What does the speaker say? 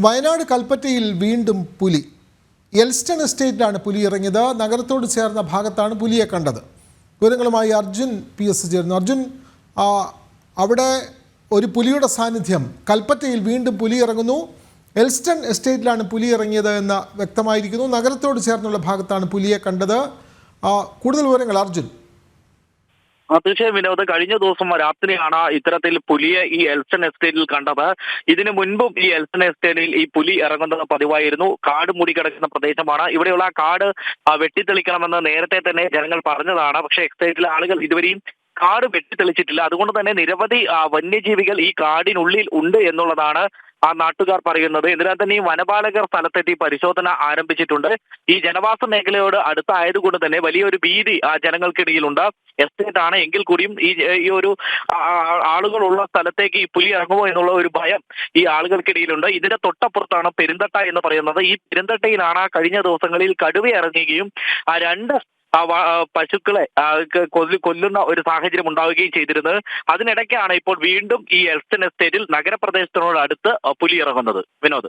വയനാട് കൽപ്പറ്റയിൽ വീണ്ടും പുലി. എൽസ്റ്റൺ എസ്റ്റേറ്റിലാണ് പുലി ഇറങ്ങിയത്. നഗരത്തോട് ചേർന്ന ഭാഗത്താണ് പുലിയെ കണ്ടത്. വിവരങ്ങളുമായി അർജുൻ PS ചേരുന്നു. അർജുൻ, അവിടെ ഒരു പുലിയുടെ സാന്നിധ്യം. കൽപ്പറ്റയിൽ വീണ്ടും പുലി ഇറങ്ങുന്നു. എൽസ്റ്റൺ എസ്റ്റേറ്റിലാണ് പുലി ഇറങ്ങിയത് എന്ന് വ്യക്തമായിരിക്കുന്നു. നഗരത്തോട് ചേർന്നുള്ള ഭാഗത്താണ് പുലിയെ കണ്ടത്. കൂടുതൽ വിവരങ്ങൾ അർജുൻ. തീർച്ചയായും വിനോദ്, കഴിഞ്ഞ ദിവസം രാത്രിയാണ് ഇത്തരത്തിൽ പുലിയെ ഈ എൽസ്റ്റൺ എസ്റ്റേറ്റിൽ കണ്ടത്. ഇതിനു മുൻപും ഈ എൽസ്റ്റൺ എസ്റ്റേറ്റിൽ ഈ പുലി ഇറങ്ങുന്നത് പതിവായിരുന്നു. കാട് മൂടിക്കിടക്കുന്ന പ്രദേശമാണ്. ഇവിടെയുള്ള കാട് വെട്ടിത്തെളിക്കണമെന്ന് നേരത്തെ തന്നെ ജനങ്ങൾ പറഞ്ഞതാണ്. പക്ഷേ എസ്റ്റേറ്റിലെ ആളുകൾ ഇതുവരെയും കാട് വെട്ടിത്തെളിച്ചിട്ടില്ല. അതുകൊണ്ട് തന്നെ നിരവധി വന്യജീവികൾ ഈ കാടിനുള്ളിൽ ഉണ്ട് എന്നുള്ളതാണ് നാട്ടുകാർ പറയുന്നത്. ഇതിനാൽ തന്നെ ഈ വനപാലകർ സ്ഥലത്തെത്തി പരിശോധന ആരംഭിച്ചിട്ടുണ്ട്. ഈ ജനവാസ മേഖലയോട് അടുത്തായതുകൊണ്ട് തന്നെ വലിയൊരു ഭീതി ജനങ്ങൾക്കിടയിലുണ്ട്. എസ്റ്റേറ്റ് ആണ് എങ്കിൽ കൂടിയും ഈ ഒരു ആളുകളുള്ള സ്ഥലത്തേക്ക് ഈ പുലി ഇറങ്ങുമോ എന്നുള്ള ഒരു ഭയം ഈ ആളുകൾക്കിടയിലുണ്ട്. ഇതിന്റെ തൊട്ടപ്പുറത്താണ് പെരുന്തട്ട എന്ന് പറയുന്നത്. ഈ പെരുന്തട്ടയിലാണ് കഴിഞ്ഞ ദിവസങ്ങളിൽ കടുവ ഇറങ്ങുകയും രണ്ട് പശുക്കളെ കൊല്ലുന്ന ഒരു സാഹചര്യം ഉണ്ടാവുകയും ചെയ്തിരുന്നത്. അതിനിടയ്ക്കാണ് ഇപ്പോൾ വീണ്ടും ഈ എൽസ്റ്റൺ എസ്റ്റേറ്റിൽ നഗരപ്രദേശത്തിനോട് അടുത്ത് പുലി ഇറങ്ങുന്നത്. വിനോദ്.